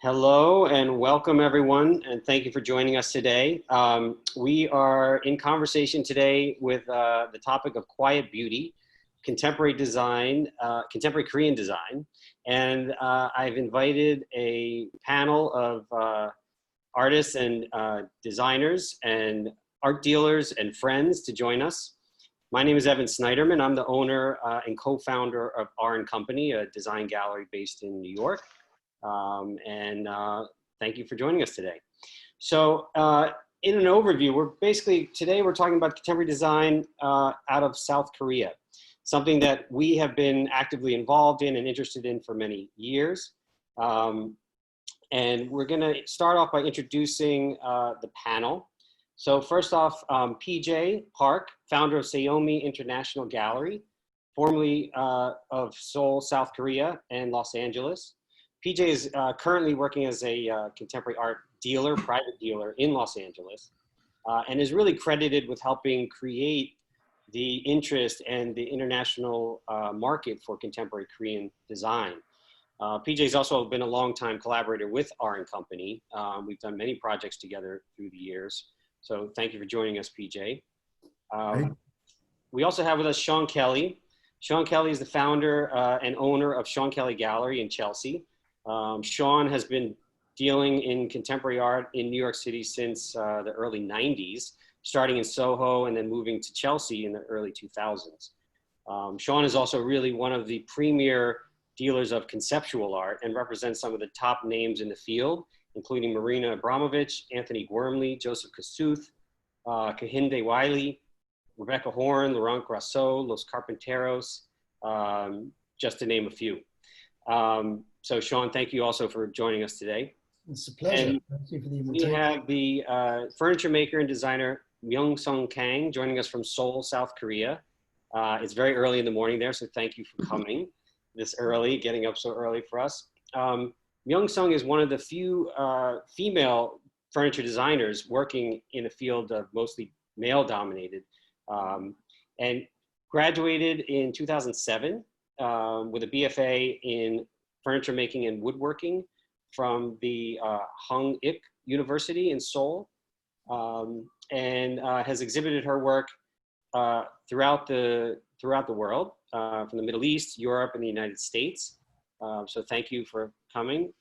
Hello and welcome everyone, and thank you for joining us today. We are in conversation today with the topic of quiet beauty, contemporary design, contemporary Korean design, and I've invited a panel of artists and designers and art dealers and friends to join us. My name is Evan Snyderman. I'm the owner and co-founder of R & Company, a design gallery based in New York. Thank you for joining us today. So in an overview, today we're talking about contemporary design out of South Korea, something that we have been actively involved in and interested in for many years. And we're gonna start off by introducing the panel. So first off, PJ Park, founder of Seomi International Gallery, formerly of Seoul, South Korea and Los Angeles. PJ is currently working as a contemporary art dealer, private dealer in Los Angeles, and is really credited with helping create the interest and the international market for contemporary Korean design. PJ's also been a longtime collaborator with R & Company. We've done many projects together through the years. So thank you for joining us, PJ. We also have with us Sean Kelly. Sean Kelly is the founder and owner of Sean Kelly Gallery in Chelsea. Sean has been dealing in contemporary art in New York City since the early 90s, starting in Soho and then moving to Chelsea in the early 2000s. Sean is also really one of the premier dealers of conceptual art and represents some of the top names in the field, including Marina Abramovich, Anthony Gormley, Joseph Kasuth, Kehinde Wiley, Rebecca Horn, Laurent Grasso, Los Carpinteros, just to name a few. So Sean, thank you also for joining us today. It's a pleasure. And thank you for the invitation. we have the furniture maker and designer Myung Kang joining us from Seoul, South Korea. It's very early in the morning there, so thank you for coming this early, getting up so early for us. Myung is one of the few female furniture designers working in a field of mostly male-dominated, and graduated in 2007 with a BFA in furniture making and woodworking from the Hung-Ik University in Seoul, and has exhibited her work throughout the world, from the Middle East, Europe, and the United States. So thank you for coming.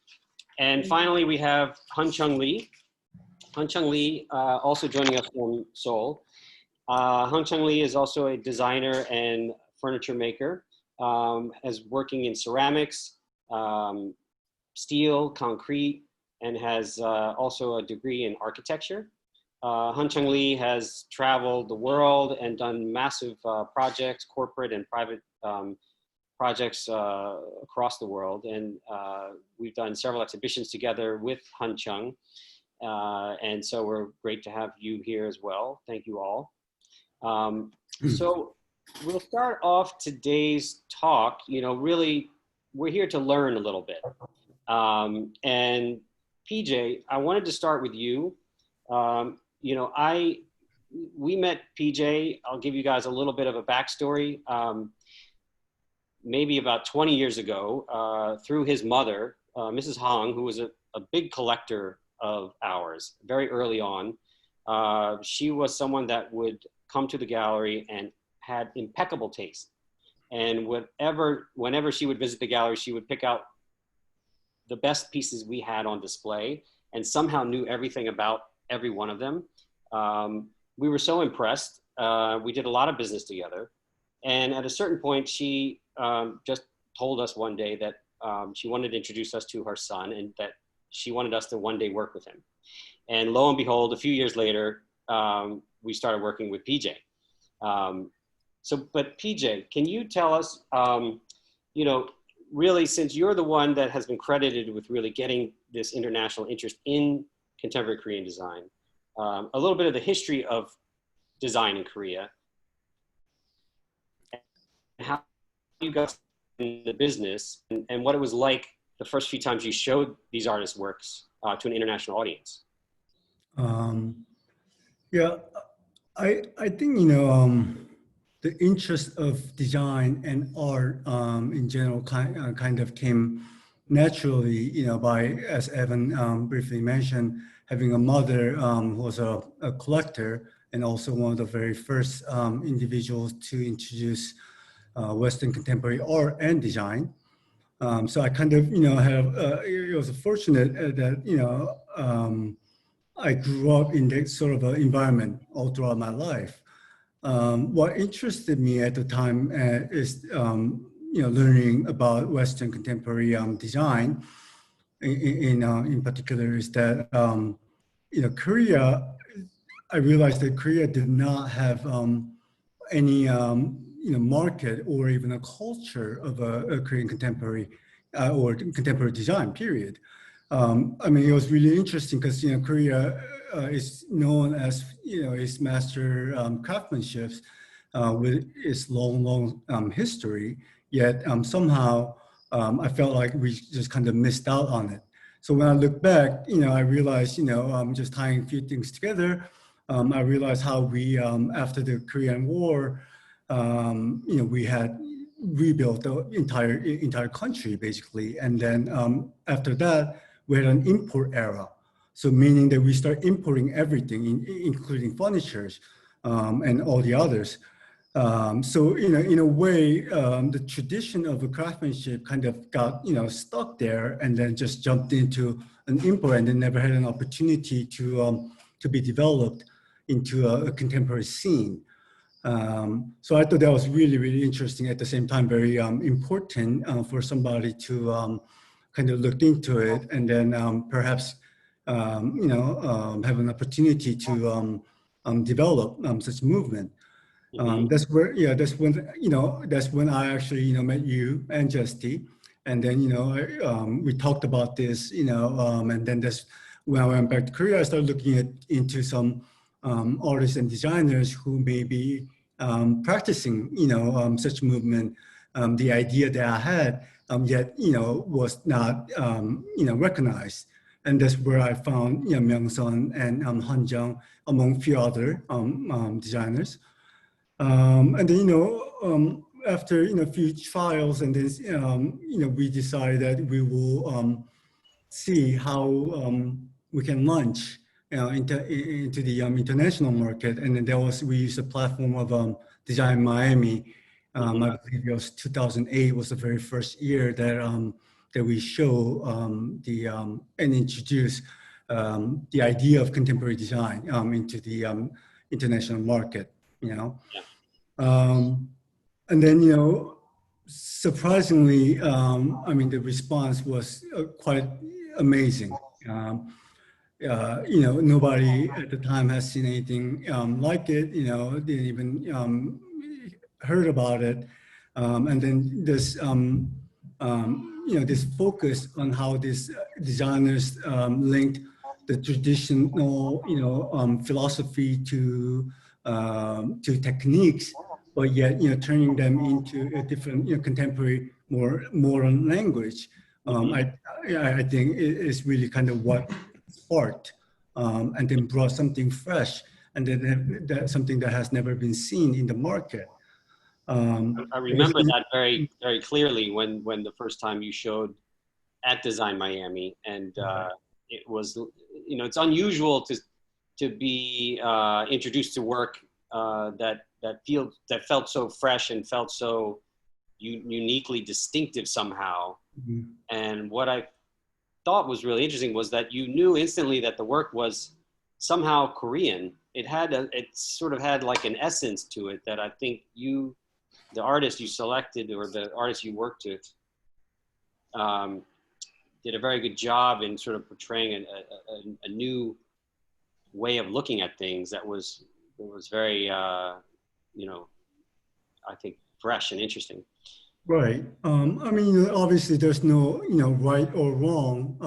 And finally, we have Chung Lee. Chung Lee also joining us from Seoul. Chung Lee is also a designer and furniture maker, as working in ceramics, steel, concrete, and has also a degree in architecture. Chung Lee has traveled the world and done massive projects, corporate and private projects across the world. And we've done several exhibitions together with Chung. And so we're great to have you here as well. Thank you all. So we'll start off today's talk, really, we're here to learn a little bit. And PJ, I wanted to start with you. We met PJ, I'll give you guys a little bit of a backstory. Maybe about 20 years ago, through his mother, Mrs. Hong, who was a big collector of ours very early on. She was someone that would come to the gallery and had impeccable taste. And whenever she would visit the gallery, she would pick out the best pieces we had on display and somehow knew everything about every one of them. We were so impressed. We did a lot of business together. And at a certain point, she just told us one day that she wanted to introduce us to her son and that she wanted us to one day work with him. And lo and behold, a few years later, we started working with PJ. But PJ, can you tell us, really, since you're the one that has been credited with really getting this international interest in contemporary Korean design, a little bit of the history of design in Korea, and how you got in the business, and what it was like the first few times you showed these artists' works to an international audience. Yeah, I think, the interest of design and art in general kind of came naturally, by, as Evan briefly mentioned, having a mother who was a collector and also one of the very first individuals to introduce Western contemporary art and design. So I kind of, it was fortunate that, I grew up in that sort of environment all throughout my life. What interested me at the time is, learning about Western contemporary design. In particular, is that Korea. I realized that Korea did not have any market or even a culture of a Korean contemporary or contemporary design. Period. I mean, it was really interesting because Korea is known as its master craftsmanship with its long history. Yet somehow I felt like we just kind of missed out on it. So when I look back, I realized, just tying a few things together, I realized how we, after the Korean War, we had rebuilt the entire country basically, and then after that, we had an import era. So meaning that we start importing everything, including furnitures and all the others. So in a way, the tradition of a craftsmanship kind of got stuck there, and then just jumped into an import, and then never had an opportunity to be developed into a contemporary scene. So I thought that was really, really interesting. At the same time, very important for somebody to kind of look into it, and then perhaps have an opportunity to develop such movement. That's where, that's when I actually, met you and Justy. And then, we talked about this, and then that's when I went back to Korea, I started looking into some artists and designers who may be practicing, such movement. The idea that I had, yet, was not, recognized. And that's where I found, Myung and Han Jung, among few other designers. And then, after, a few trials, and then, we decided that we will see how we can launch into the international market. And then we used a platform of Design Miami. I believe it was 2008 was the very first year that we show and introduce the idea of contemporary design into the international market. And then, surprisingly, I mean, the response was quite amazing. Nobody at the time has seen anything like it, didn't even heard about it. And then this, this focus on how these designers linked the traditional, philosophy to techniques, but yet, turning them into a different, contemporary, more modern language. I think it is really kind of what sparked, and then brought something fresh, and then that's something that has never been seen in the market. I remember that very, very clearly when the first time you showed at Design Miami, and it was, it's unusual to be introduced to work that felt so fresh and felt so uniquely distinctive somehow. And what I thought was really interesting was that you knew instantly that the work was somehow Korean. It sort of had like an essence to it that I think the artist you selected, or the artist you worked with, did a very good job in sort of portraying a new way of looking at things that was very, I think, fresh and interesting. Right. I mean, obviously there's no, right or wrong.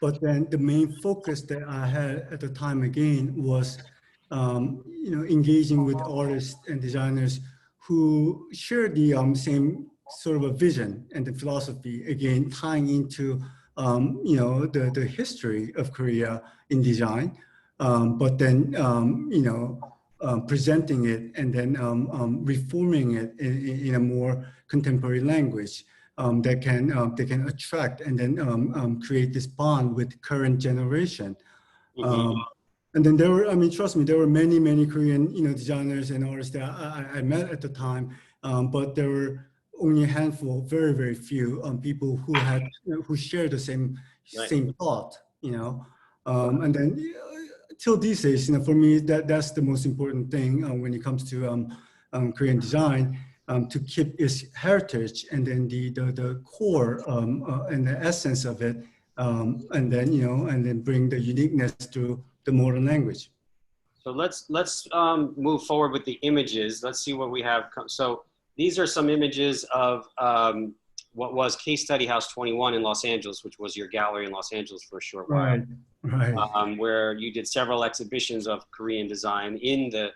But then the main focus that I had at the time again was, engaging with artists and designers who share the same sort of a vision and the philosophy, again, tying into, the history of Korea in design, but then, presenting it and then reforming it in a more contemporary language. they can attract and then create this bond with current generation. And then there were, I mean, trust me, there were many Korean, designers and artists that I met at the time, but there were only a handful, very few people who had, who shared the same thought, and then till these days, for me, that's the most important thing when it comes to Korean design, to keep its heritage and then the core and the essence of it, and then bring the uniqueness to the modern language. So let's move forward with the images. Let's see what we have. So these are some images of what was Case Study House 21 in Los Angeles, which was your gallery in Los Angeles for a short while. Right. Where you did several exhibitions of Korean design in the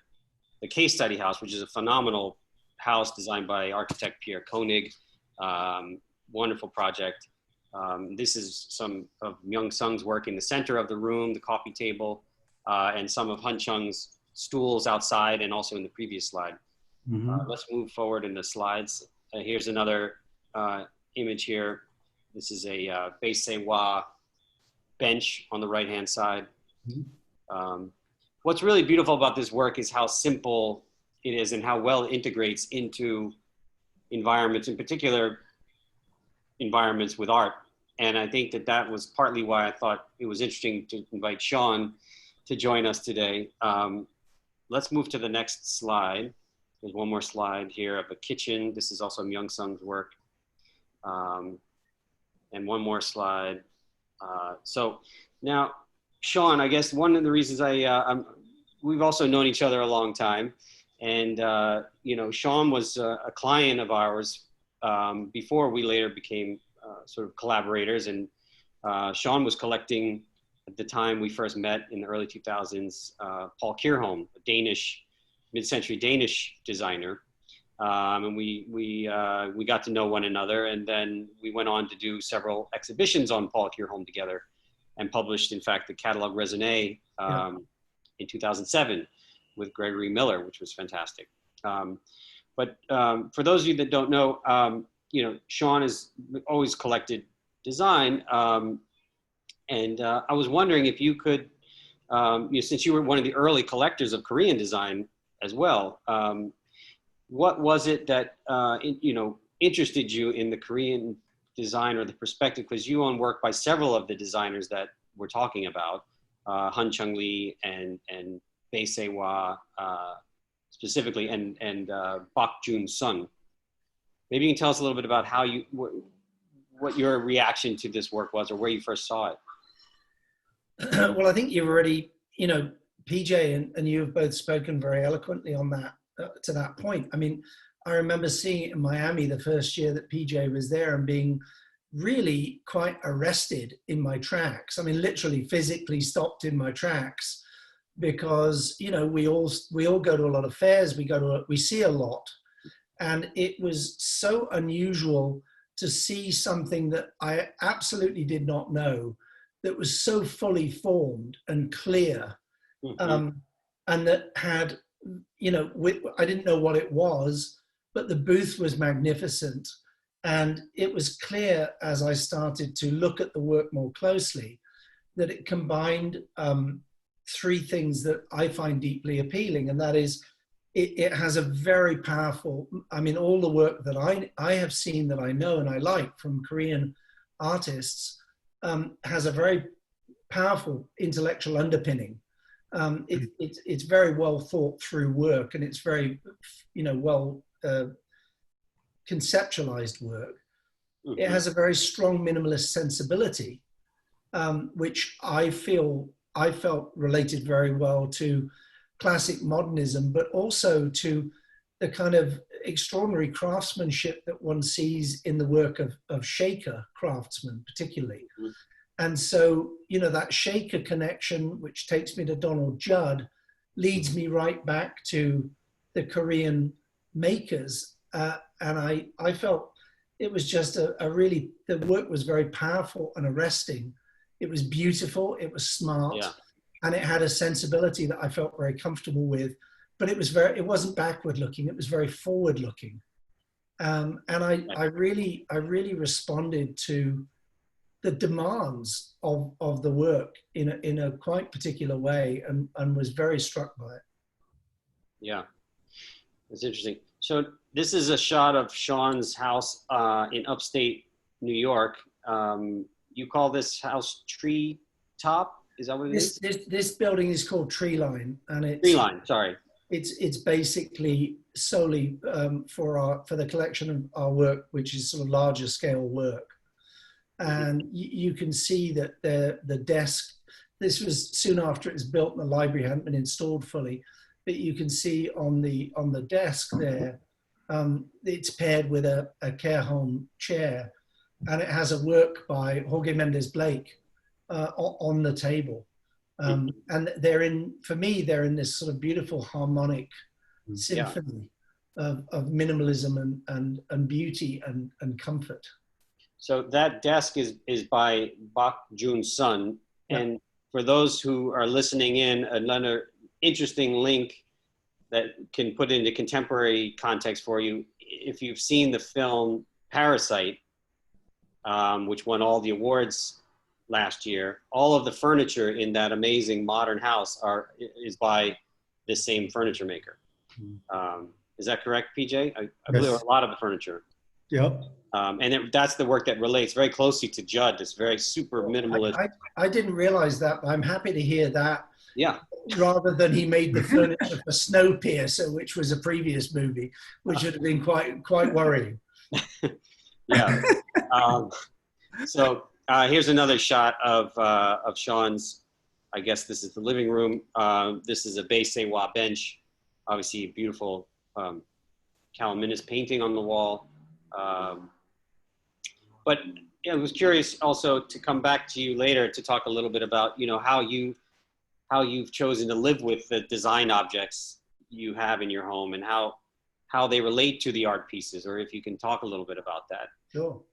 Case Study House, which is a phenomenal house designed by architect Pierre Koenig. Wonderful project. This is some of Myung-sung's work in the center of the room, the coffee table, and some of Chung's stools outside and also in the previous slide. Let's move forward in the slides. Here's another image here. This is a Beiseiwa bench on the right-hand side. What's really beautiful about this work is how simple it is and how well it integrates into environments, in particular environments with art. And I think that was partly why I thought it was interesting to invite Sean to join us today. Let's move to the next slide. There's one more slide here of a kitchen. This is also Myung-sung's work. And one more slide. So now, Sean, I guess one of the reasons we've also known each other a long time. And, Sean was a client of ours before we later became sort of collaborators. And Sean was collecting, at the time we first met in the early 2000s, Paul Kierholm, a Danish, mid-century Danish designer. And we got to know one another, and then we went on to do several exhibitions on Paul Kierholm together, and published, in fact, the catalog raisonné in 2007 with Gregory Miller, which was fantastic. But for those of you that don't know, Sean has always collected design, and I was wondering if you could, since you were one of the early collectors of Korean design as well, what was it that interested you in the Korean design or the perspective? Because you own work by several of the designers that we're talking about, Chung Lee and Beiseiwa specifically, and Bak Jun Sun. Maybe you can tell us a little bit about how what your reaction to this work was, or where you first saw it. Well, I think you've already, PJ and you have both spoken very eloquently on that, to that point. I mean, I remember seeing it in Miami the first year that PJ was there and being really quite arrested in my tracks. I mean, literally physically stopped in my tracks, because, we all go to a lot of fairs, we see a lot. And it was so unusual to see something that I absolutely did not know, that was so fully formed and clear, and that had, I didn't know what it was, but the booth was magnificent. And it was clear as I started to look at the work more closely that it combined three things that I find deeply appealing. And that is, it has a very powerful, all the work that I have seen that I know and I like from Korean artists has a very powerful intellectual underpinning. It's very well thought through work, and it's very, well conceptualized work. It has a very strong minimalist sensibility, which I felt related very well to classic modernism, but also to the kind of extraordinary craftsmanship that one sees in the work of Shaker craftsmen, particularly. And so, that Shaker connection, which takes me to Donald Judd, leads me right back to the Korean makers. And I felt it was just the work was very powerful and arresting. It was beautiful, it was smart, and it had a sensibility that I felt very comfortable with. But it wasn't backward looking, it was very forward looking. And I really responded to the demands of the work in a quite particular way, and was very struck by it. Yeah, that's interesting. So this is a shot of Sean's house in upstate New York. You call this house Tree Top? Is that what it is? This building is called Tree Line, and it's Tree Line. Sorry. It's basically solely for the collection of our work, which is sort of larger scale work. And you can see that the desk, this was soon after it was built and the library hadn't been installed fully, but you can see on the desk there, it's paired with a care home chair, and it has a work by Jorge Mendes Blake on the table. And for me, they're in this sort of beautiful harmonic symphony of minimalism and beauty and comfort. So that desk is by Bak Joon's son. Yeah. And for those who are listening in, another interesting link that can put into contemporary context for you. If you've seen the film Parasite, which won all the awards last year, all of the furniture in that amazing modern house is by this same furniture maker. Is that correct, PJ? I believe a lot of the furniture. Yep. And that's the work that relates very closely to Judd. It's very super minimalist. I didn't realize that, but I'm happy to hear that. Yeah. Rather than he made the furniture for Snowpiercer, which was a previous movie, which would have been quite worrying. Yeah. So here's another shot of Sean's. I guess this is the living room. This is a Beisei-wa bench. Obviously, a beautiful Calaminus painting on the wall. But yeah, I was curious also to come back to you later to talk a little bit about how you've chosen to live with the design objects you have in your home and how they relate to the art pieces, or if you can talk a little bit about that. Sure.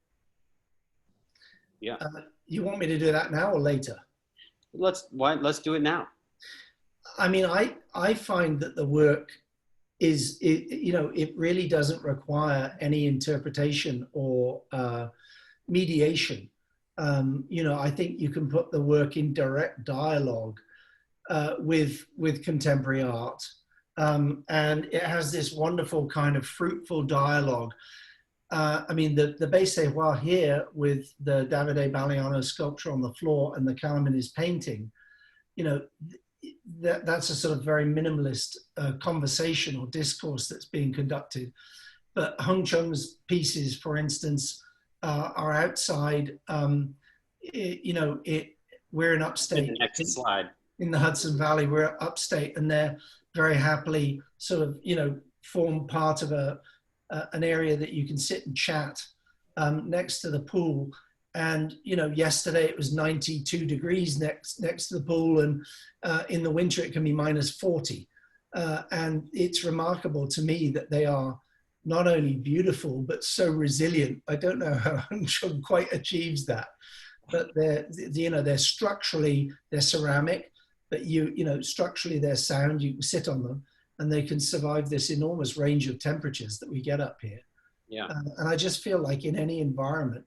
Yeah. You want me to do that now or later? Let's do it now. I mean, I find that the work it really doesn't require any interpretation or mediation. I think you can put the work in direct dialogue with contemporary art. And it has this wonderful kind of fruitful dialogue. I mean, the Beisei-wa here with the Davide Balliano sculpture on the floor and the Calamin's painting, that's a sort of very minimalist conversation or discourse that's being conducted. But Hung Chung's pieces, for instance, are outside. We're in upstate. The next slide. In the Hudson Valley, we're upstate, and they're very happily sort of, form part of an area that you can sit and chat next to the pool. And, yesterday it was 92 degrees next to the pool, and in the winter it can be -40. And it's remarkable to me that they are not only beautiful, but so resilient. I don't know how Hung Chung quite achieves that, but they're structurally, they're ceramic, but structurally they're sound. You can sit on them and they can survive this enormous range of temperatures that we get up here. Yeah. And I just feel like in any environment,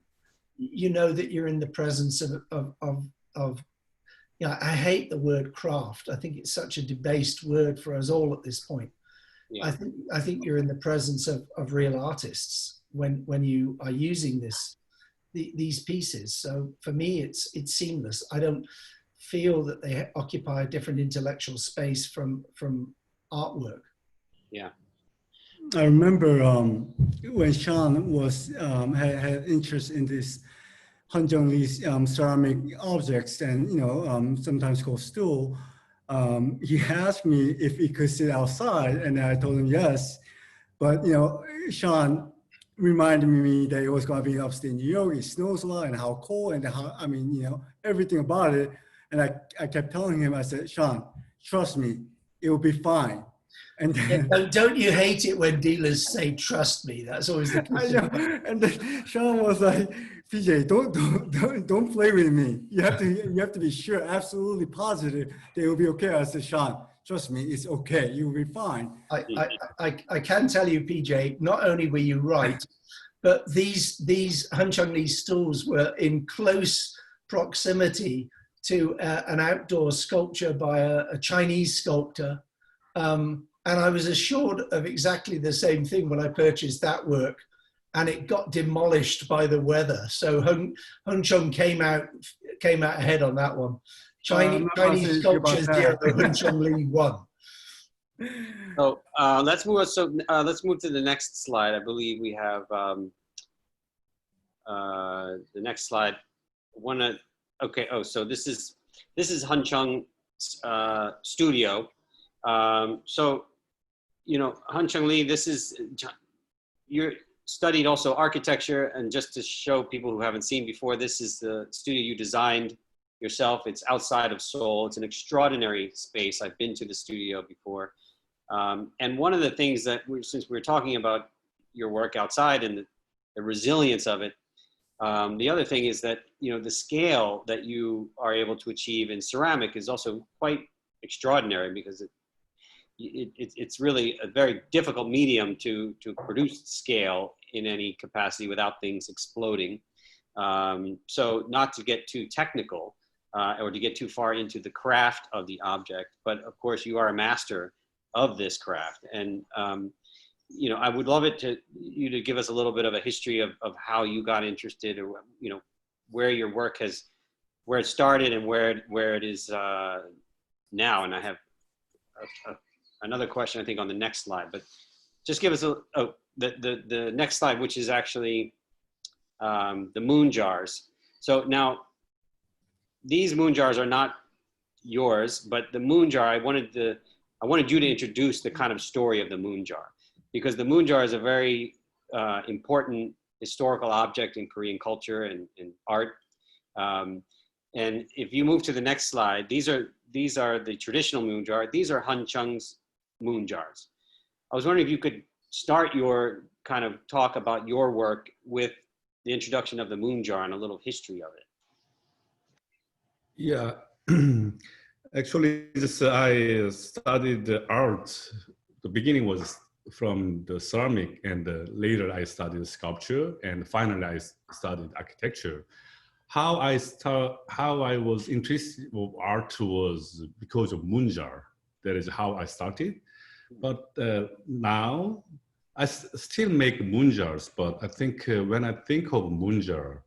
that you're in the presence of I hate the word craft. I think it's such a debased word for us all at this point. Yeah. I think you're in the presence of real artists when you are using these pieces. So for me, it's seamless. I don't feel that they occupy a different intellectual space from artwork. Yeah. I remember when Sean was had interest in this Hung Chung Lee's ceramic objects and sometimes called stool. He asked me if he could sit outside, and I told him yes. But Sean reminded me that it was going to be upstate New York. It snows a lot, and how cold, and everything about it. And I kept telling him, I said, Sean, trust me, it will be fine. And then, don't you hate it when dealers say "trust me"? That's always the case. And then Sean was like, "PJ, don't play with me. You have to be sure, absolutely positive, they will be okay." I said, "Sean, Trust me, it's okay. You'll be fine. I can tell you, PJ, not only were you right, but these Han Chung Lee stools were in close proximity to an outdoor sculpture by a Chinese sculptor. And I was assured of exactly the same thing when I purchased that work, and it got demolished by the weather. So Han Chung came out ahead on that one. Chinese sculptures, the other, Han Chung Lee won. So let's move on. So let's move to the next slide. I believe we have the next slide. Okay. Oh, so this is Han Chung's studio. So Han Chung Lee, you're studied also architecture, and just to show people who haven't seen before, this is the studio you designed yourself. It's outside of Seoul. It's an extraordinary space. I've been to the studio before. And one of the things that, since we're talking about your work outside and the resilience of it, the other thing is that, the scale that you are able to achieve in ceramic is also quite extraordinary, because it's really a very difficult medium to produce scale in any capacity without things exploding. So not to get too technical or to get too far into the craft of the object, but of course you are a master of this craft. And I would love you to give us a little bit of a history of how you got interested, or where your work where it started and where it is now. And I have another question, I think, on the next slide, but just give us the next slide, which is actually the moon jars. So now these moon jars are not yours, but the moon jar, I wanted you to introduce the kind of story of the moon jar, because the moon jar is a very important historical object in Korean culture and art. And if you move to the next slide, these are the traditional moon jar. These are Han Chung's moon jars. I was wondering if you could start your kind of talk about your work with the introduction of the moon jar and a little history of it. Yeah, actually, I studied art. The beginning was from the ceramic, and later I studied sculpture, and finally I studied architecture. How I was interested in art was because of moon jar. That is how I started. But now I still make moon jars. But I think when I think of moon jar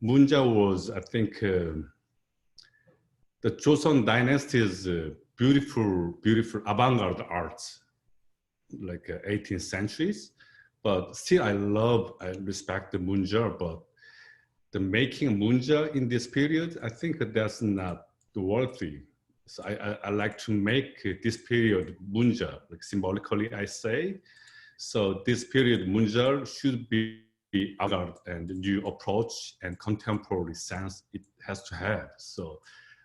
was, I think, the Joseon Dynasty's beautiful avant-garde arts, like 18th centuries. But still, I respect the moon jar. But the making a moon jar in this period, I think that's not worthy. So I like to make this period moon jar, like symbolically I say. So this period moon jar should be avant-garde and new approach and contemporary sense it has to have. So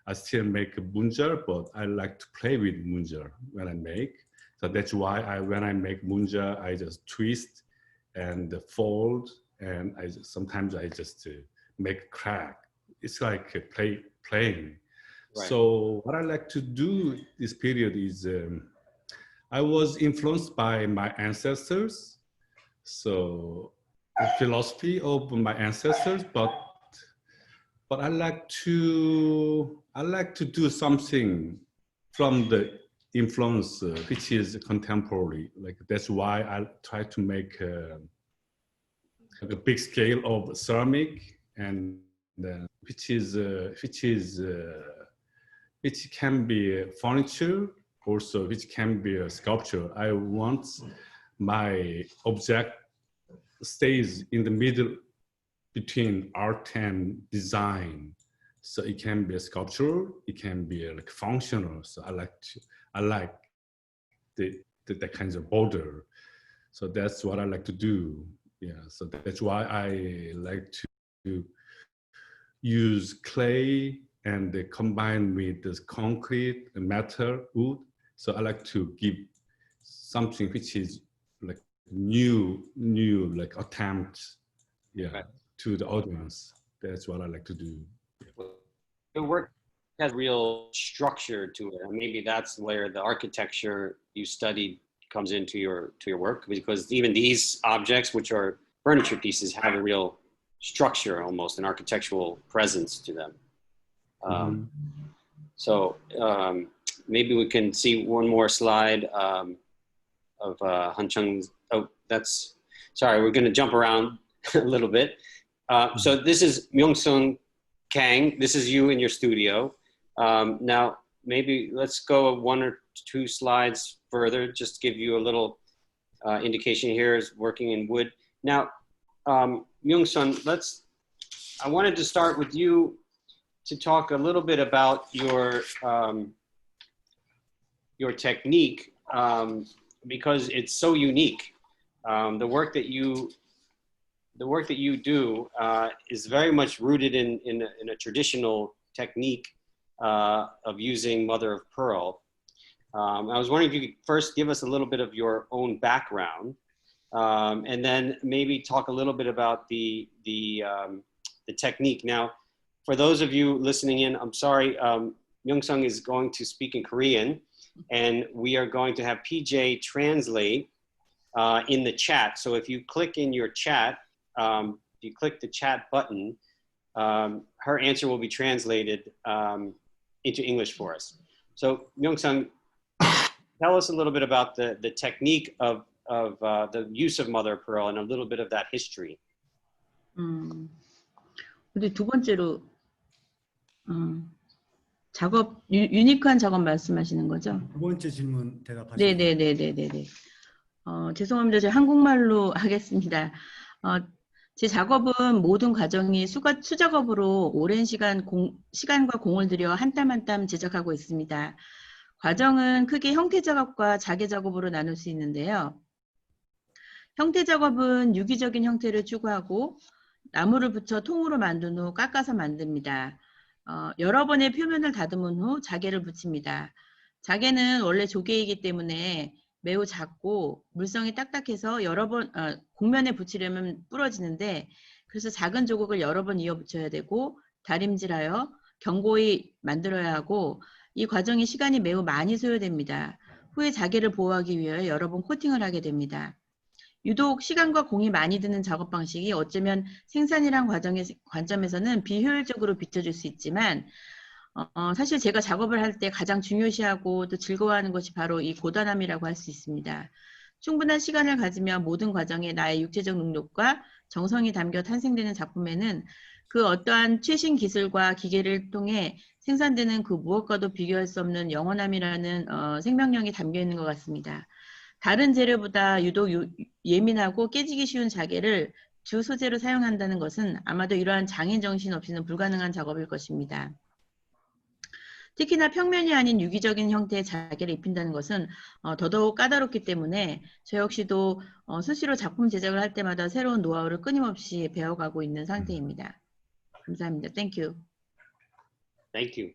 I still make a moon jar, but I like to play with moon jar when I make. So that's why when I make moon jar, I just twist and fold, and sometimes I just make crack. It's like playing. Right. So what I like to do this period is I was influenced by my ancestors. So the philosophy of my ancestors, but I like to do something from the influence which is contemporary. Like that's why I try to make a big scale of ceramic, and which can be furniture, also which can be a sculpture. I want my object stays in the middle between art and design. So it can be a sculpture, it can be like functional. So I like the kinds of border. So that's what I like to do. Yeah, so that's why I like to use clay and they combine with this concrete, metal, wood. So I like to give something which is like new like attempt, yeah, right, to the audience. That's what I like to do. Your work has real structure to it, and maybe that's where the architecture you studied comes into your work, because even these objects, which are furniture pieces, have a real structure, almost an architectural presence to them. So maybe we can see one more slide of Han Chung's. Oh, that's, sorry, we're going to jump around a little bit. So this is Myung Kang. This is you in your studio. Now, maybe let's go one or two slides further, just to give you a little indication. Here is working in wood. Now, Myung-sun, I wanted to start with you to talk a little bit about your technique, because it's so unique. The work that you do is very much rooted in a traditional technique of using mother of pearl. I was wondering if you could first give us a little bit of your own background, and then maybe talk a little bit about the technique. Now, for those of you listening in, I'm sorry, Myung-sung is going to speak in Korean, and we are going to have PJ translate in the chat. So if you click in your chat, if you click the chat button, her answer will be translated into English for us. So Myung-sung, tell us a little bit about the technique of the use of mother of pearl and a little bit of that history. 근데 두 번째로 작업, 유니크한 작업 말씀하시는 거죠? 두 번째 질문 대답하시죠. 네네네네네. 죄송합니다. 제가 한국말로 하겠습니다. 제 작업은 모든 과정이 수작업으로 오랜 시간과 공을 들여 한 땀 한 땀 제작하고 있습니다. 과정은 크게 형태 작업과 자개 작업으로 나눌 수 있는데요. 형태 작업은 유기적인 형태를 추구하고 나무를 붙여 통으로 만든 후 깎아서 만듭니다. 여러 번의 표면을 다듬은 후 자개를 붙입니다. 자개는 원래 조개이기 때문에 매우 작고 물성이 딱딱해서 여러 번 곡면에 붙이려면 부러지는데, 그래서 작은 조각을 여러 번 이어 붙여야 되고 다림질하여 견고히 만들어야 하고, 이 과정이 시간이 매우 많이 소요됩니다. 후에 자개를 보호하기 위해 여러 번 코팅을 하게 됩니다. 유독 시간과 공이 많이 드는 작업 방식이 어쩌면 생산이란 과정의 관점에서는 비효율적으로 비춰질 수 있지만, 사실 제가 작업을 할 때 가장 중요시하고 또 즐거워하는 것이 바로 이 고단함이라고 할 수 있습니다. 충분한 시간을 가지면 모든 과정에 나의 육체적 능력과 정성이 담겨 탄생되는 작품에는 그 어떠한 최신 기술과 기계를 통해 생산되는 그 무엇과도 비교할 수 없는 영원함이라는 생명력이 담겨 있는 것 같습니다. 다른 재료보다 유독 예민하고 깨지기 쉬운 자개를 주 소재로 사용한다는 것은 아마도 이러한 장인 정신 없이는 불가능한 작업일 것입니다. 특히나 평면이 아닌 유기적인 형태의 자개를 입힌다는 것은 더더욱 까다롭기 때문에 저 역시도 수시로 작품 제작을 할 때마다 새로운 노하우를 끊임없이 배워가고 있는 상태입니다. 감사합니다. Thank you. Thank you.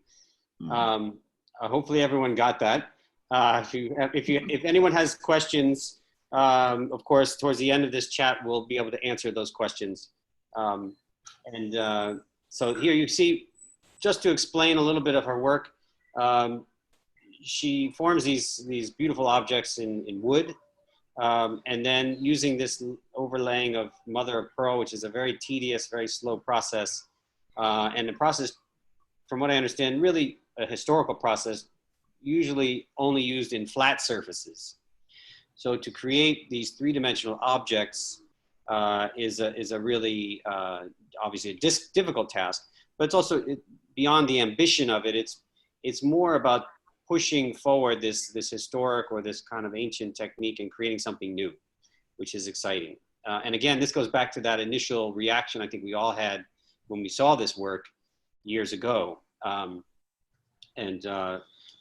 Hopefully everyone got that. If anyone has questions, of course, towards the end of this chat, we'll be able to answer those questions. So here you see, just to explain a little bit of her work, she forms these beautiful objects in wood, and then using this overlaying of mother of pearl, which is a very tedious, very slow process, and the process, from what I understand, really a historical process, usually only used in flat surfaces. So to create these three-dimensional objects is a really obviously a difficult task, but it's also beyond the ambition of it. It's more about pushing forward this historic or this kind of ancient technique and creating something new, which is exciting. And again, this goes back to that initial reaction I think we all had when we saw this work years ago.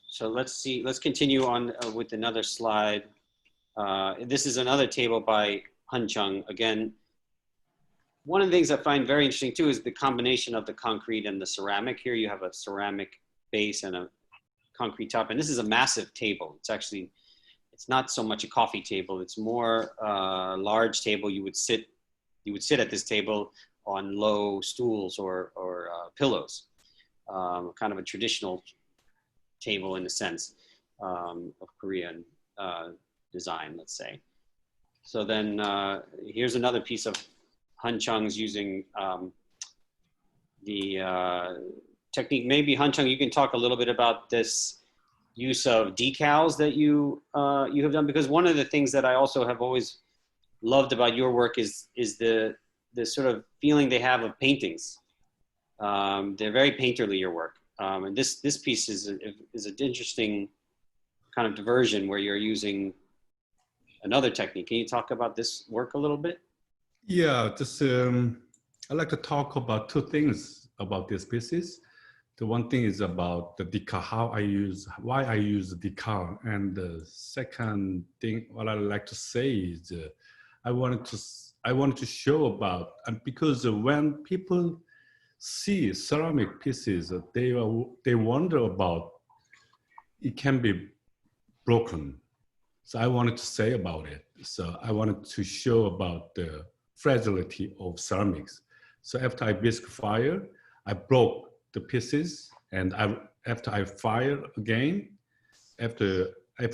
So let's continue on with another slide. This is another table by Han Chung. Again, one of the things I find very interesting too is the combination of the concrete and the ceramic. Here you have a ceramic base and a concrete top, and this is a massive table. It's not so much a coffee table. It's more a large table. You would sit at this table on low stools or pillows. kind of a traditional table in the sense of Korean design, let's say. So then here's another piece of Han Chung's using the technique. Maybe Han Chung, you can talk a little bit about this use of decals that you have done, because one of the things that I also have always loved about your work is the sort of feeling they have of paintings. They're very painterly, your work, and this piece is an interesting kind of diversion where you're using another technique. Can you talk about this work a little bit? Yeah, just I'd like to talk about two things about these pieces. The one thing is about the decal, why I use the decal, and the second thing, what I like to say is I wanted to show about, and because when people see ceramic pieces, they wonder about it can be broken. So I wanted to say about it. So I wanted to show about the fragility of ceramics. So after I bisque fire, I broke the pieces, and after I fired again, after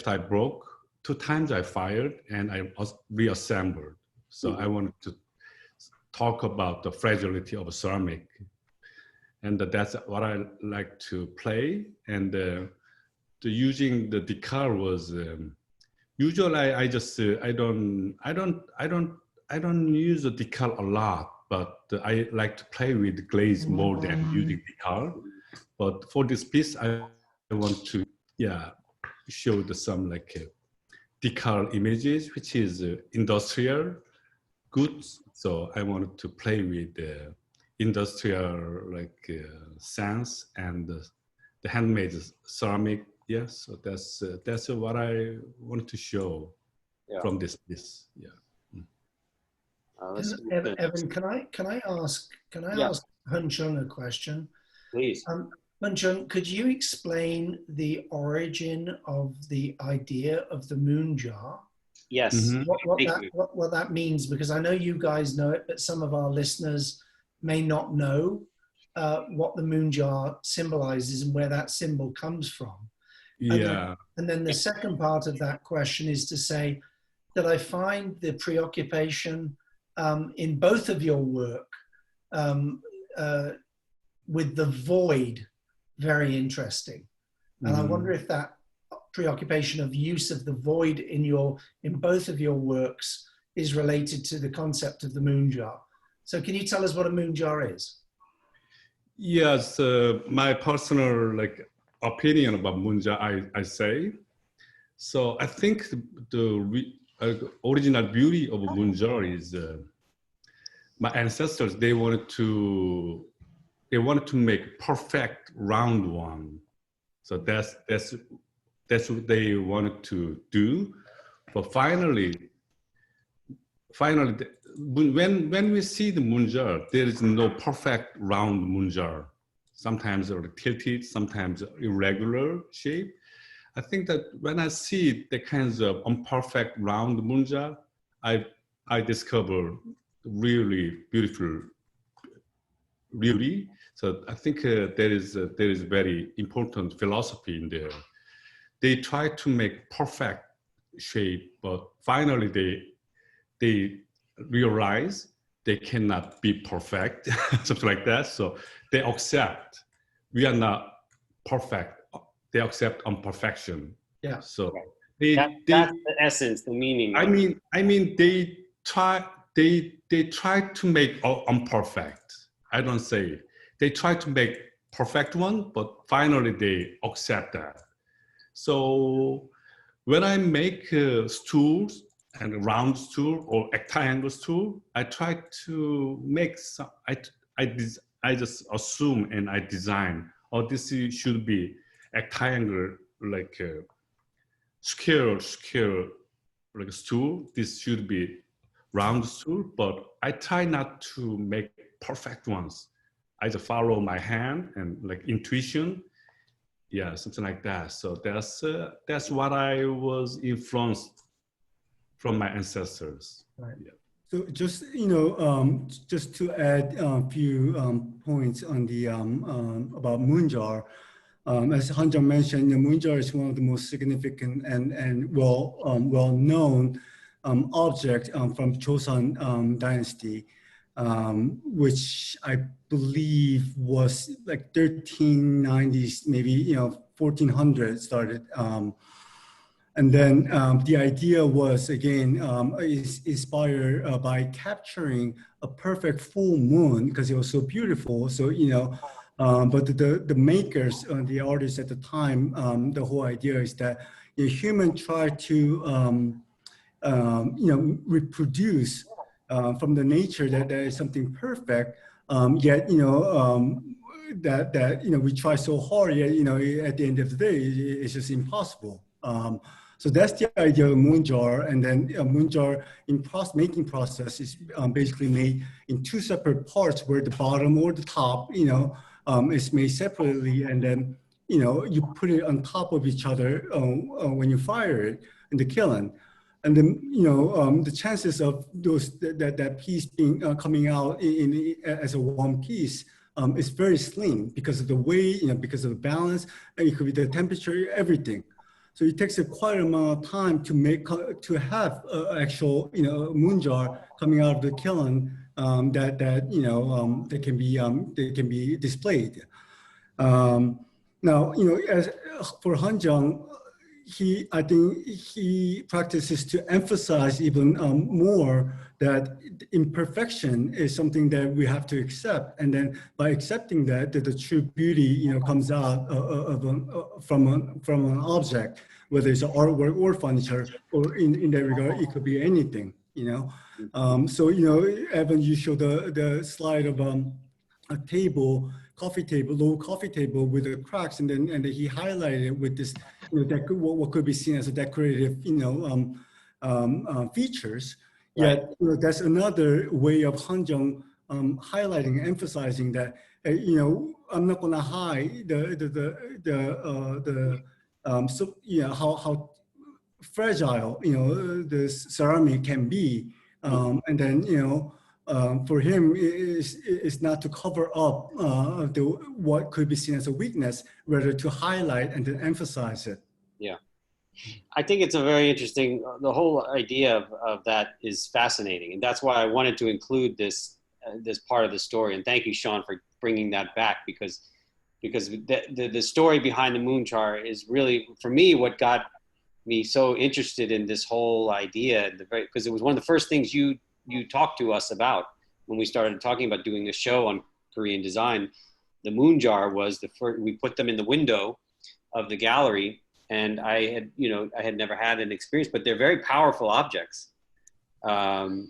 I broke, 2 times I fired and I reassembled. So I wanted to talk about the fragility of ceramic, and that's what I like to play. And the using the decal was usually I just I don't use the decal a lot, but I like to play with glaze more than using decal. But for this piece, I want to show some like decal images, which is industrial goods. So I wanted to play with the industrial like sense and the handmade ceramic. Yes, so that's what I wanted to show from this piece. Yeah. Evan, can I ask Han Chung a question? Please. Han Chung, could you explain the origin of the idea of the moon jar? Yes. What that means, because I know you guys know it, but some of our listeners may not know what the moon jar symbolizes and where that symbol comes from. Yeah. And then the second part of that question is to say that I find the preoccupation in both of your work with the void very interesting. And I wonder if that preoccupation of use of the void in both of your works is related to the concept of the moon jar. So can you tell us what a moon jar is? Yes, my personal opinion about moon jar, I say. So I think the original beauty of a moon jar is my ancestors, they wanted to make perfect round one. So that's what they wanted to do. But finally, when we see the moon jar, there is no perfect round moon jar. Sometimes they're tilted, sometimes irregular shape. I think that when I see the kinds of imperfect round moon jar, I discover really beautiful beauty. So I think there is very important philosophy in there. They try to make perfect shape, but finally they realize they cannot be perfect, something like that. So they accept we are not perfect. They accept imperfection. Yeah. So that's the essence, the meaning. I mean, they try to make imperfect. I don't say they try to make perfect one, but finally they accept that. So when I make stools and round stool or rectangle stool, I try to make some. I just assume and I design. Oh, this should be rectangle, like a square like a stool. This should be round stool, but I try not to make perfect ones. I just follow my hand and like intuition. Yeah, something like that. So that's what I was influenced from my ancestors. Right. Yeah. So just, just to add a few points on the about Munjar. As Han Jung mentioned, Munjar is one of the most significant and well-known object from Joseon dynasty, which I believe was like 1390s, maybe 1400 started. And then the idea was, again, is inspired by capturing a perfect full moon because it was so beautiful. So, but the makers, the artists at the time, the whole idea is that humans try to, reproduce from the nature that there is something perfect, yet, that we try so hard, yet, at the end of the day, it's just impossible. So that's the idea of Moonjar, and then Moonjar in making process is basically made in two separate parts, where the bottom or the top, is made separately, and then you put it on top of each other when you fire it in the kiln, and then the chances of that piece being coming out as a one piece is very slim because of the weight, because of the balance, and it could be the temperature, everything. So it takes quite an amount of time to have actual Moonjar coming out of the kiln that can be displayed. Now as for Han Jung, I think he practices to emphasize even more that imperfection is something that we have to accept, and then by accepting that the true beauty comes out from an object, whether it's artwork or furniture, or in that regard it could be anything. So Evan, you showed the slide of a table, low coffee table with the cracks, and then he highlighted it with this, what could be seen as a decorative, features. Yet, that's another way of Han Jung highlighting, emphasizing that, I'm not going to hide how fragile, the ceramic can be, and then, for him, is not to cover up what could be seen as a weakness, rather to highlight and to emphasize it. Yeah, I think it's a very interesting. The whole idea of that is fascinating, and that's why I wanted to include this part of the story. And thank you, Sean, for bringing that back, because the story behind the Moonjar is really, for me, what got me so interested in this whole idea. Because it was one of the first things you talked to us about when we started talking about doing a show on Korean design. The Moonjar was the first. We put them in the window of the gallery, and I had never had an experience, but they're very powerful objects, so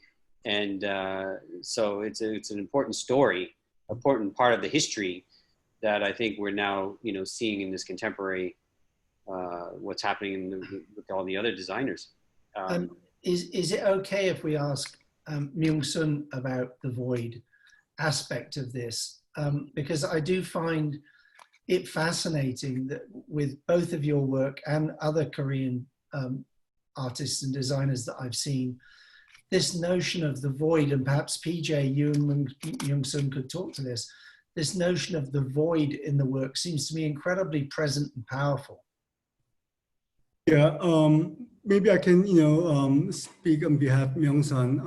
it's an important story, important part of the history that I think we're now seeing in this contemporary what's happening with all the other designers. Is it okay if we ask Myung about the void aspect of this? Because I do find it fascinating that with both of your work and other Korean artists and designers that I've seen, this notion of the void, and perhaps PJ, you and Myung could talk to this notion of the void in the work seems to me incredibly present and powerful. Yeah, maybe I can, speak on behalf of Myung-sun.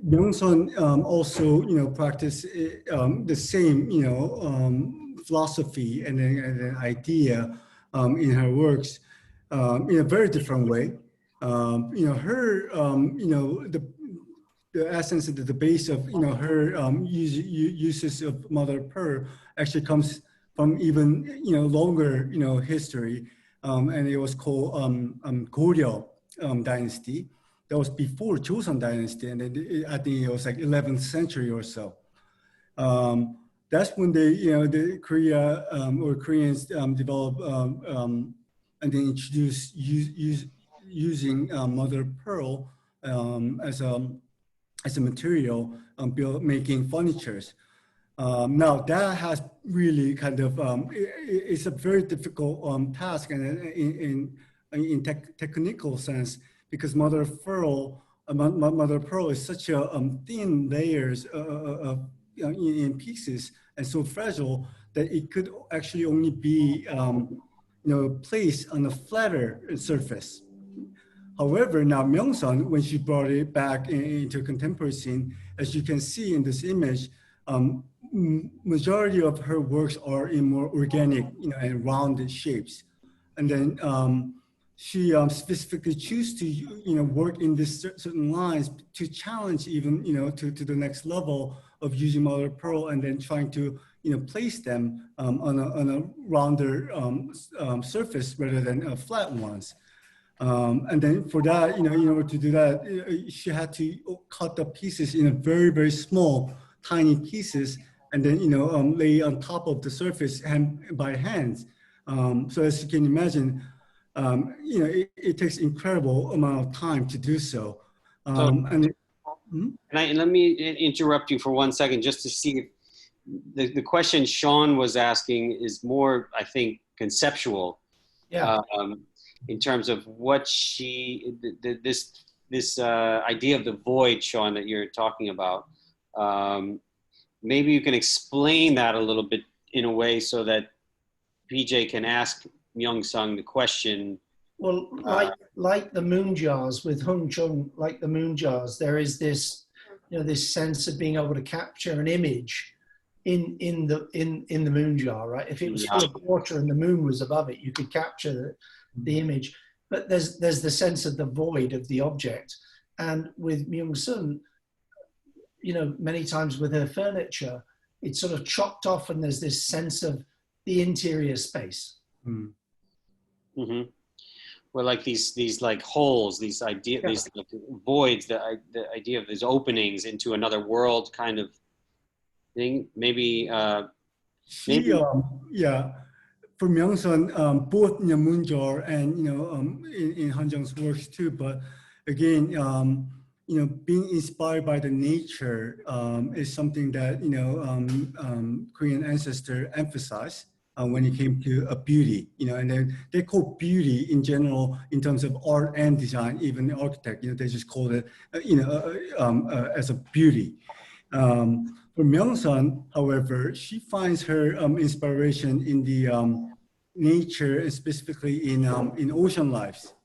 Myung-sun also, practice the same, philosophy and an idea in her works in a very different way. Her, the essence of the base of, her uses of mother of pearl actually comes from even, longer, history. And it was called Goryeo dynasty. That was before Joseon dynasty, and I think it was like 11th century or so. That's when the Korea or Koreans developed and then introduced using mother of pearl as a material making furnitures. Now that has really kind of it's a very difficult task, and in technical sense, because mother of pearl mother of pearl is such a thin layers of in pieces and so fragile that it could actually only be placed on a flatter surface. However, now Myung, when she brought it back into contemporary scene, as you can see in this image, majority of her works are in more organic, and rounded shapes. And then she specifically choose to, work in this certain lines to challenge even, to the next level of using mother of pearl and then trying to, place them on a rounder surface rather than flat ones. And then for that, in order to do that, she had to cut the pieces in a very, very small, tiny pieces, and then, lay on top of the surface by hands. So as you can imagine, it takes incredible amount of time to do so. And let me interrupt you for 1 second just to see if the question Sean was asking is more, I think, conceptual. Yeah. In terms of what this idea of the void, Sean, that you're talking about. Maybe you can explain that a little bit in a way so that PJ can ask Myung the question. Well, like the moon jars with Chung, like the moon jars, there is this, this sense of being able to capture an image in the moon jar, right? If it was full of water and the moon was above it, you could capture the image. But there's the sense of the void of the object. And with Myung, many times with her furniture, it's sort of chopped off and there's this sense of the interior space. Mm-hmm. Well, like these like holes, these like voids, the idea of these openings into another world kind of thing. Maybe. For Myung, both moon jar and in Han Jung's works too. But again, being inspired by the nature is something that Korean ancestor emphasized when it came to beauty. And then they call beauty in general in terms of art and design, even the architect. They just call it as a beauty. For Myung, however, she finds her inspiration in the nature, and specifically in ocean lives.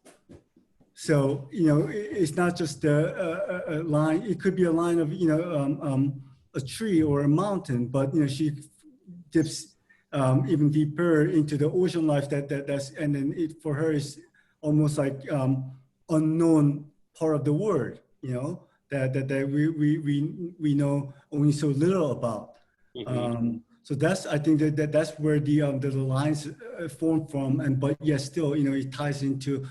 So it's not just a line. It could be a line of a tree or a mountain, but she dips even deeper into the ocean life. That's and then it for her is almost like unknown part of the world. That we know only so little about. Mm-hmm. So I think that's where the lines form from, but yes, still it ties into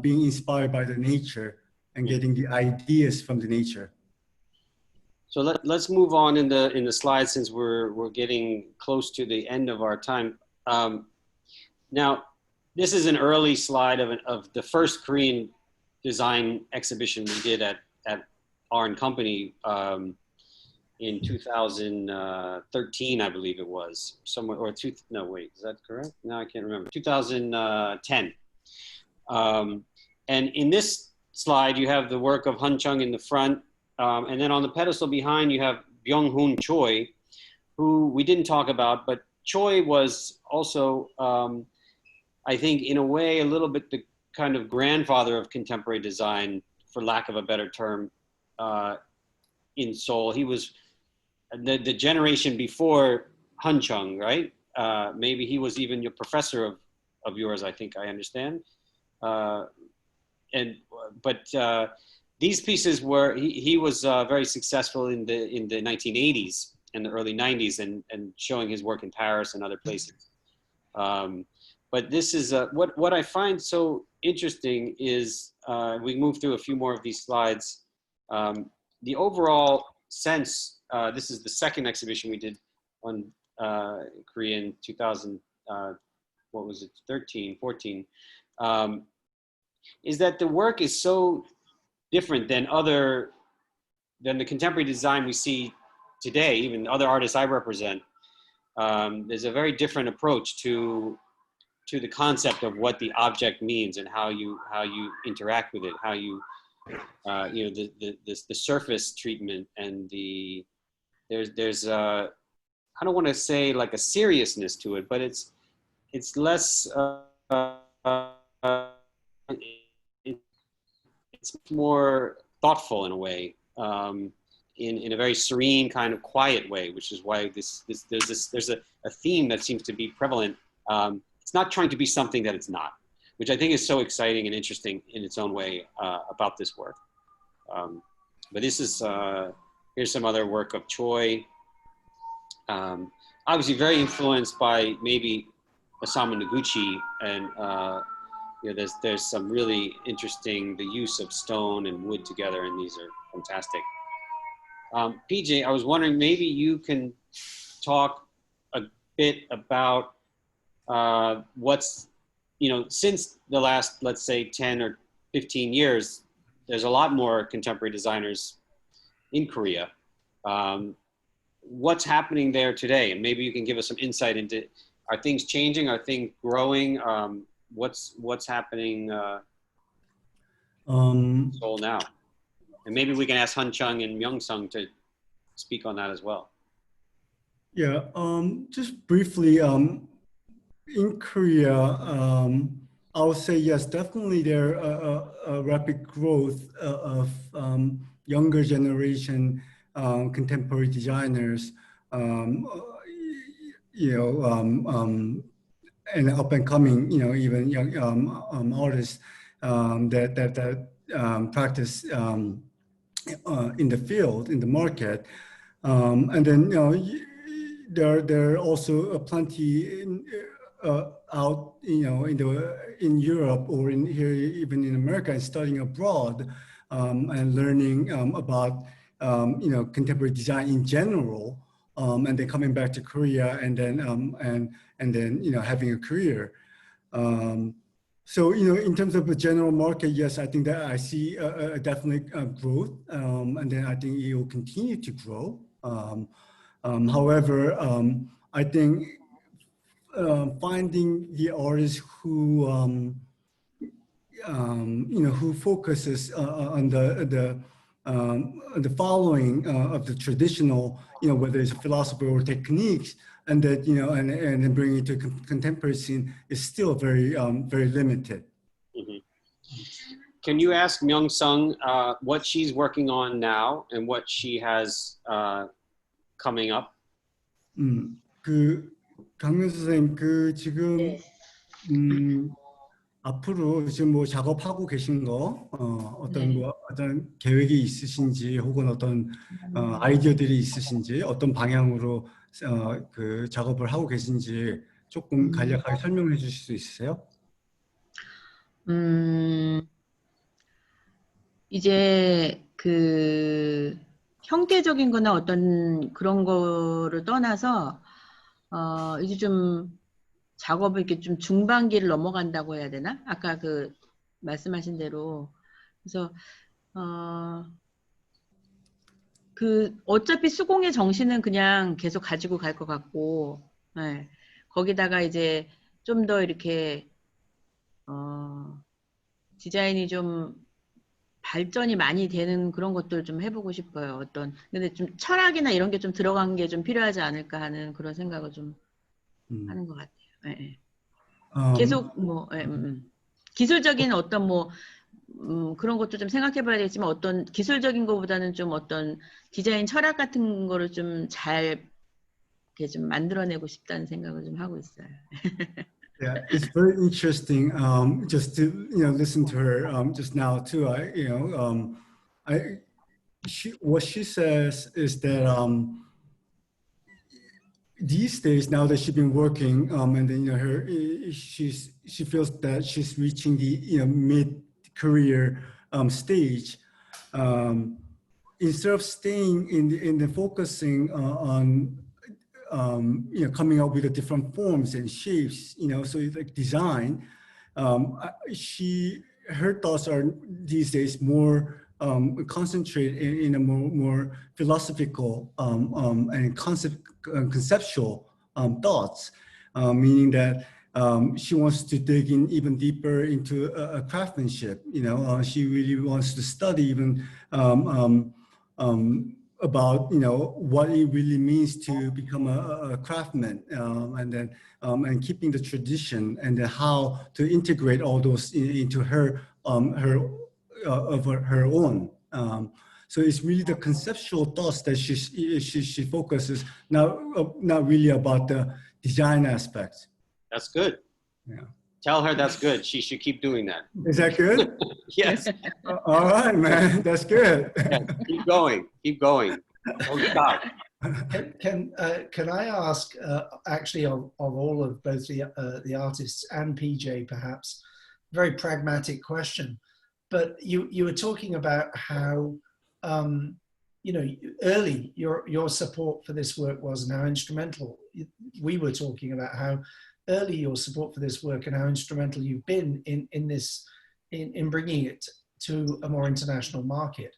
being inspired by the nature and getting the ideas from the nature. So let's move on in the slides since we're getting close to the end of our time. Now, this is an early slide of the first Korean design exhibition we did at R & Company in 2013, I believe it was, somewhere, or no, wait, is that correct? No, I can't remember, 2010. And in this slide, you have the work of Chung in the front, and then on the pedestal behind, you have Byung-Hoon Choi, who we didn't talk about, but Choi was also, I think, in a way, a little bit the kind of grandfather of contemporary design, for lack of a better term, in Seoul. He was the generation before Chung, right? Maybe he was even your professor of yours, I think I understand. But these pieces were, he was very successful in the 1980s and the early 90s and showing his work in Paris and other places. But this is, what I find so interesting is, we move through a few more of these slides, the overall sense, this is the second exhibition we did on Korea in 2000, what was it, 13, 14, is that the work is so different than the contemporary design we see today, even other artists I represent. There's a very different approach to the concept of what the object means and how you interact with it, how you you know, the surface treatment and there's I don't want to say like a seriousness to it, but it's less it's more thoughtful in a way, in a very serene kind of quiet way, which is why there's a theme that seems to be prevalent. It's not trying to be something that it's not, which I think is so exciting and interesting in its own way about this work. But this is, here's some other work of Choi. Obviously very influenced by maybe Osamu Noguchi, and you know, there's some really interesting, the use of stone and wood together, and these are fantastic. PJ, I was wondering, maybe you can talk a bit about what's, you know, since the last, let's say 10 or 15 years, there's a lot more contemporary designers in Korea. What's happening there today? And maybe you can give us some insight into, are things changing? Are things growing? What's happening in Seoul now? And maybe we can ask Chung and Myung to speak on that as well. Yeah, just briefly, in Korea, I would say yes, definitely there a rapid growth of younger generation contemporary designers, you know, and up and coming, you know, even young artists that practice in the field, in the market, and then, you know, there are also plenty out, you know, in Europe or in here, even in America, and studying abroad and learning about you know, contemporary design in general, and then coming back to Korea, and then you know, having a career. So, you know, in terms of the general market, yes, I think that I see a definite growth, and then I think it will continue to grow. However, I think finding the artists who you know, who focuses on the following of the traditional, you know, whether it's philosophy or techniques, and that, you know, and then bringing it to contemporary scene is still very very limited. Mm-hmm. Can you ask Myung what she's working on now and what she has coming up? 강민수 선생님, 지금 앞으로 지금 뭐 작업하고 계신 거, 어떤 뭐 어떤 계획이 있으신지, 혹은 어떤 아이디어들이 있으신지, 어떤 방향으로 그 작업을 하고 계신지 조금 간략하게 설명해 주실 수 있으세요? 이제 그 형태적인 거나 어떤 그런 거를 떠나서 이제 좀 작업을 이렇게 좀 중반기를 넘어간다고 해야 되나? 아까 그 말씀하신 대로. 그래서 그 어차피 수공의 정신은 그냥 계속 가지고 갈 것 같고, 네. 거기다가 이제 좀 더 이렇게 디자인이 좀 발전이 많이 되는 그런 것들 좀 해보고 싶어요. 어떤, 근데 좀 철학이나 이런 게 좀 들어간 게 좀 필요하지 않을까 하는 그런 생각을 좀 하는 것 같아요. 네. 계속 뭐 기술적인 어떤 뭐 그런 것도 좀 생각해봐야 되겠지만, 어떤 기술적인 것보다는 좀 어떤 디자인 철학 같은 거를 좀 잘 이렇게 좀 만들어내고 싶다는 생각을 좀 하고 있어요. Yeah, it's very interesting. Just to, you know, listen to her just now too. What she says is that these days, now that she's been working, and then, you know, she feels that she's reaching the, you know, mid-career stage. Instead of staying in the focusing on you know, coming up with the different forms and shapes, you know, so like design, her thoughts are these days more concentrated in a more philosophical and conceptual thoughts, meaning that she wants to dig in even deeper into craftsmanship. She really wants to study even about what it really means to become a craftsman, and then and keeping the tradition, and then how to integrate all those into her her own. So it's really the conceptual thoughts that she focuses, not really about the design aspects. That's good. Yeah. Tell her that's good. She should keep doing that. Is that good? Yes. All right, man. That's good. Yes. Keep going. Keep going. Don't stop. Can I ask, actually, of all of both the artists and PJ, perhaps, very pragmatic question, but you were talking about how early your support for this work was, and how instrumental. We were talking about how early your support for this work and how instrumental you've been in bringing it to a more international market.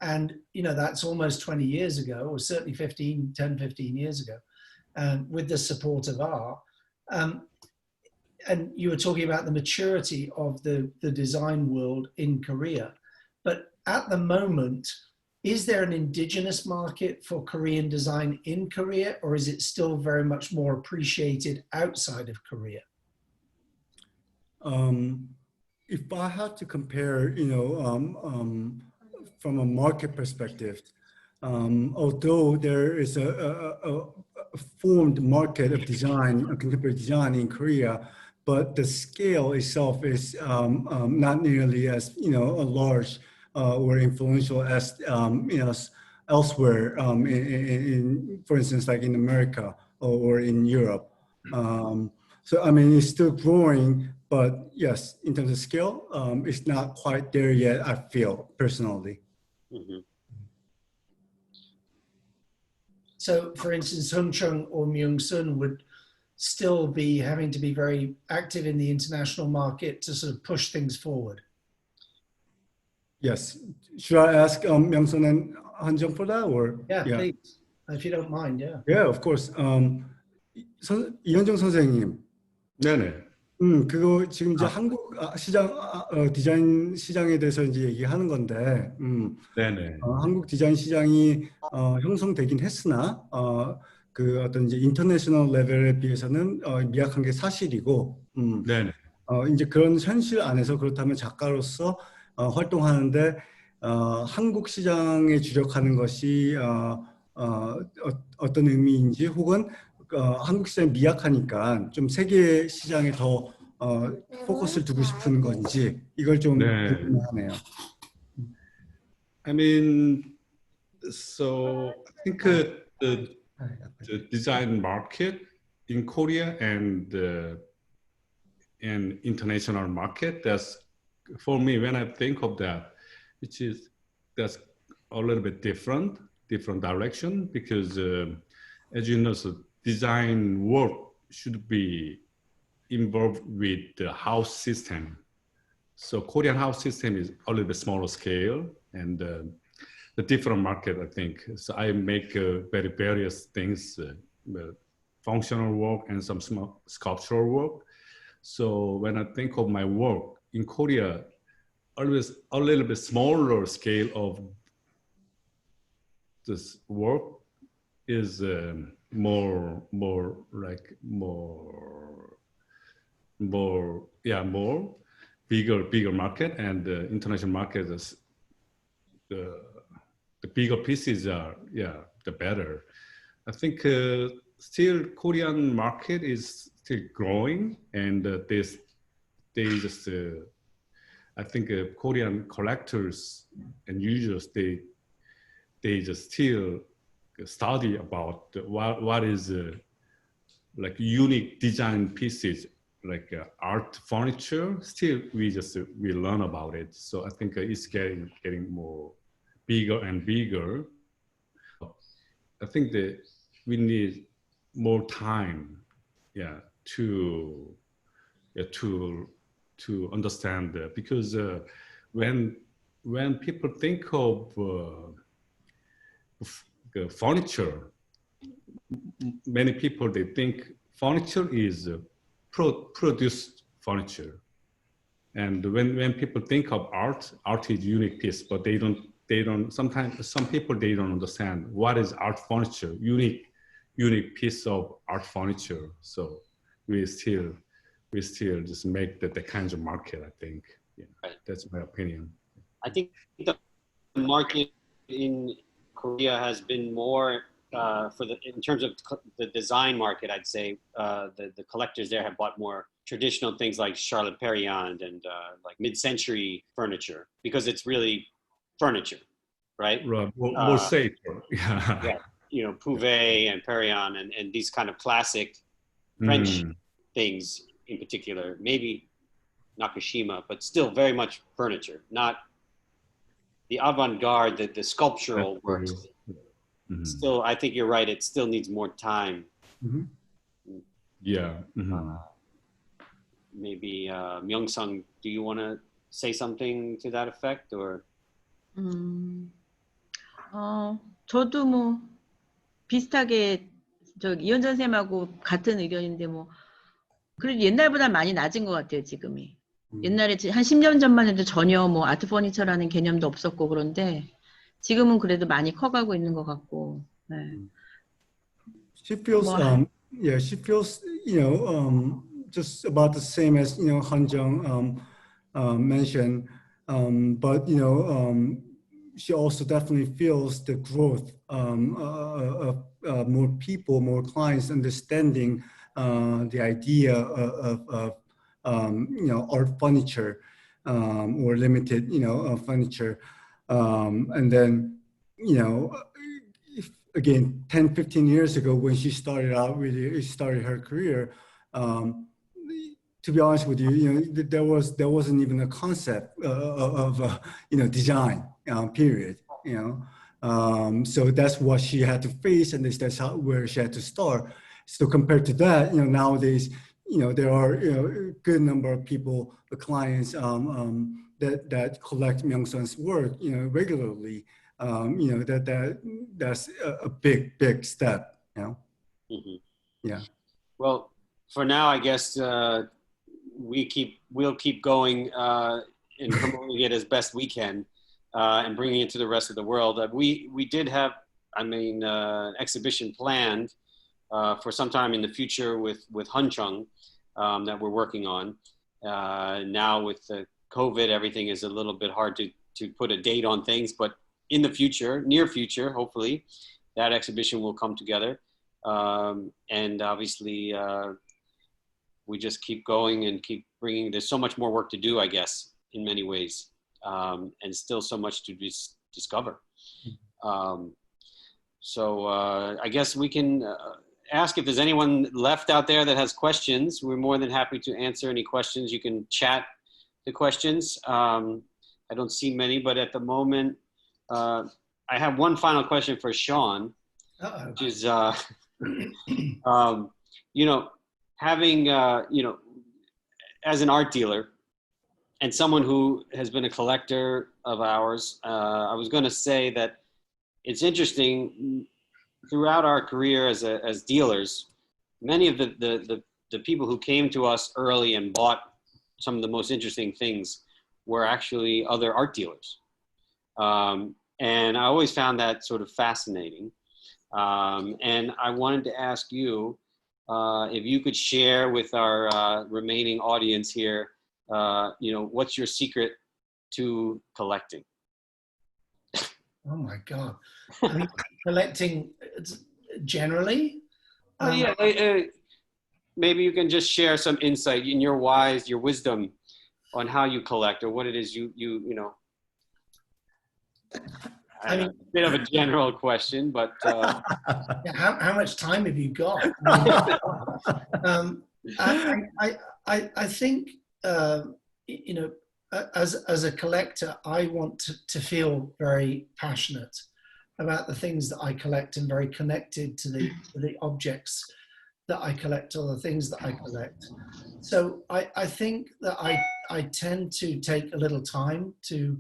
And, that's almost 20 years ago, or certainly 10, 15 years ago, with the support of R. And you were talking about the maturity of the design world in Korea. But at the moment, is there an indigenous market for Korean design in Korea, or is it still very much more appreciated outside of Korea? If I had to compare, from a market perspective, although there is a formed market of design, contemporary design in Korea, but the scale itself is not nearly as large or influential as elsewhere, for instance, like in America or in Europe. So I mean, it's still growing, but yes, in terms of scale, it's not quite there yet, I feel personally. Mm-hmm. So, for instance, Chung or Myung would still be having to be very active in the international market to sort of push things forward. Yes. Should I ask Myung and Han-jung for that, or? Yeah, please, if you don't mind. Yeah. Yeah, of course. 이현정 선생님. 네네. 그거 지금 이제 한국 시장 디자인 시장에 대해서 이제 얘기하는 건데, 네네. 한국 디자인 시장이 형성되긴 했으나 그 어떤 이제 인터내셔널 레벨에 비해서는 미약한 게 사실이고, 네네. 이제 그런 현실 안에서 그렇다면 작가로서 활동하는데 한국 시장에 주력하는 것이 어떤 의미인지, 혹은 한국 시장이 미약하니까 좀 세계 시장에 더 포커스를 두고 싶은 건지, 이걸 좀 궁금해하네요. I mean, so I think the design market in Korea and international market, that's, for me, when I think of that, that's a little bit different direction, because as you know, so design work should be involved with the house system. So Korean house system is a little bit smaller scale, and the different market, I think. So I make very various things, functional work and some small sculptural work. So when I think of my work in Korea, always a little bit smaller scale of this work is more bigger market, and the international market is the bigger pieces are the better. I think still Korean market is still growing, and they just I think Korean collectors and users, they just still study about what is like unique design pieces, like art furniture. Still we learn about it. So I think it's getting more bigger and bigger. I think that we need more time to understand that, because when people think of furniture, many people, they think furniture is produce furniture. And when people think of art is unique piece, but they don't, sometimes some people, they don't understand what is art furniture, unique piece of art furniture. So we still just make the kinds of market, I think. Yeah, Right. That's my opinion. I think the market in Korea has been more in terms of the design market. I'd say the collectors there have bought more traditional things like Charlotte Perriand and like mid-century furniture, because it's really furniture, right? Right. More safer. Yeah. Yeah. You know, Pouvet and Perriand and these kind of classic French things in particular, maybe Nakashima, but still very much furniture, not the avant-garde, the sculptural works. Still, I think you're right. It still needs more time. Yeah. Maybe Myung, do you want to say something to that effect, or? 저도 뭐 비슷하게 이현전 쌤하고 같은 의견인데 뭐 그래도 옛날보다 많이 낮은 것 같아요, 지금이. 옛날에 한 10년 전만 해도 전혀 뭐 아트 퍼니처라는 개념도 없었고 그런데 지금은 그래도 많이 커가고 있는 것 같고. 네. She feels, she feels, just about the same as, Han-jung mentioned, but, she also definitely feels the growth of more people, more clients understanding the idea of art furniture or limited, furniture. And then, again, 10, 15 years ago, when she started out, really started her career, to be honest with you, there wasn't even a concept of design, period, so that's what she had to face, and that's where she had to start. So compared to that, nowadays, there are a good number of people, the clients that collect Myung-sun's work, regularly. That's a big step, Yeah. Well, for now, I guess we'll keep going and promoting it as best we can and bringing it to the rest of the world. We did have, an exhibition planned for sometime in the future with Chung that we're working on. Now with the COVID, everything is a little bit hard to put a date on things, but in the future, near future, hopefully, that exhibition will come together. And obviously, we just keep going and keep bringing, there's so much more work to do, I guess, in many ways, and still so much to discover. So I guess we can ask if there's anyone left out there that has questions. We're more than happy to answer any questions. You can chat the questions. I don't see many, but at the moment, I have one final question for Sean, which is, having, as an art dealer and someone who has been a collector of ours, I was going to say that it's interesting throughout our career as dealers, many of the people who came to us early and bought some of the most interesting things were actually other art dealers. And I always found that sort of fascinating. And I wanted to ask you if you could share with our remaining audience here, what's your secret to collecting? Oh my God. I mean, collecting generally? Maybe you can just share some insight in your wisdom on how you collect, or what it is you I mean, a bit of a general question, but how much time have you got? I think as a collector, I want to feel very passionate about the things that I collect and very connected to the objects that I collect or the things that I collect. So I think that I tend to take a little time to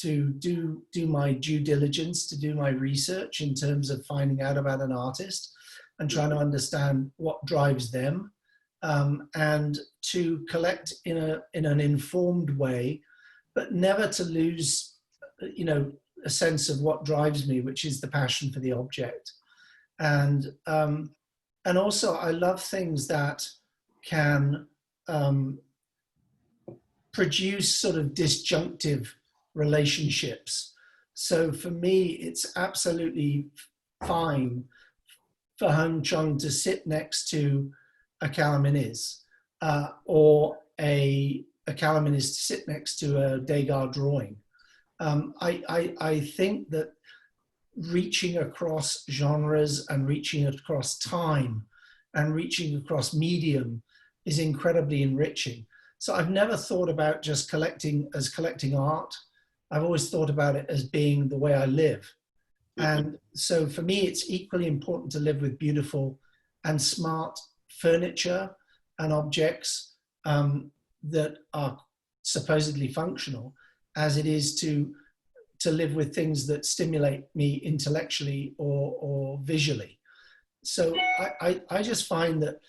do my due diligence, to do my research in terms of finding out about an artist and trying to understand what drives them and to collect in an informed way, but never to lose, a sense of what drives me, which is the passion for the object. And also I love things that can produce sort of disjunctive relationships. So for me, it's absolutely fine for Chung to sit next to a Calaminis, or a Calaminis to sit next to a Degas drawing. I think that reaching across genres and reaching across time and reaching across medium is incredibly enriching. So I've never thought about just collecting art. I've always thought about it as being the way I live. And so for me, it's equally important to live with beautiful and smart furniture and objects that are supposedly functional, as it is to live with things that stimulate me intellectually or visually. So I just find that,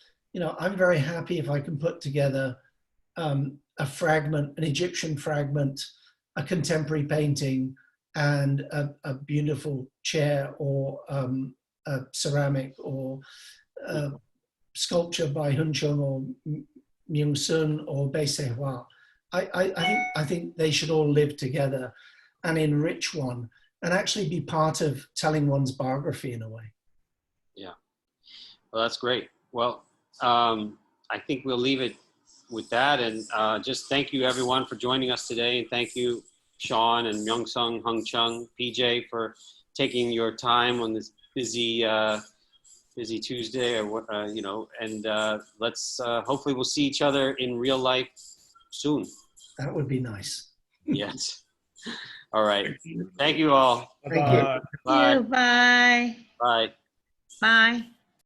I'm very happy if I can put together a fragment, an Egyptian fragment, a contemporary painting, and a beautiful chair, or a ceramic, or a sculpture by Chung or Myung or Bei Hua. I think they should all live together and enrich one, and actually be part of telling one's biography in a way. Yeah, well, that's great. Well, I think we'll leave it with that, and just thank you everyone for joining us today, and thank you Sean and Myung Sung, Hung Chung, PJ, for taking your time on this busy Tuesday, or what, and let's hopefully we'll see each other in real life soon. That would be nice. Yes. All right. Thank you all. Thank you. Bye. Bye. Bye. Bye.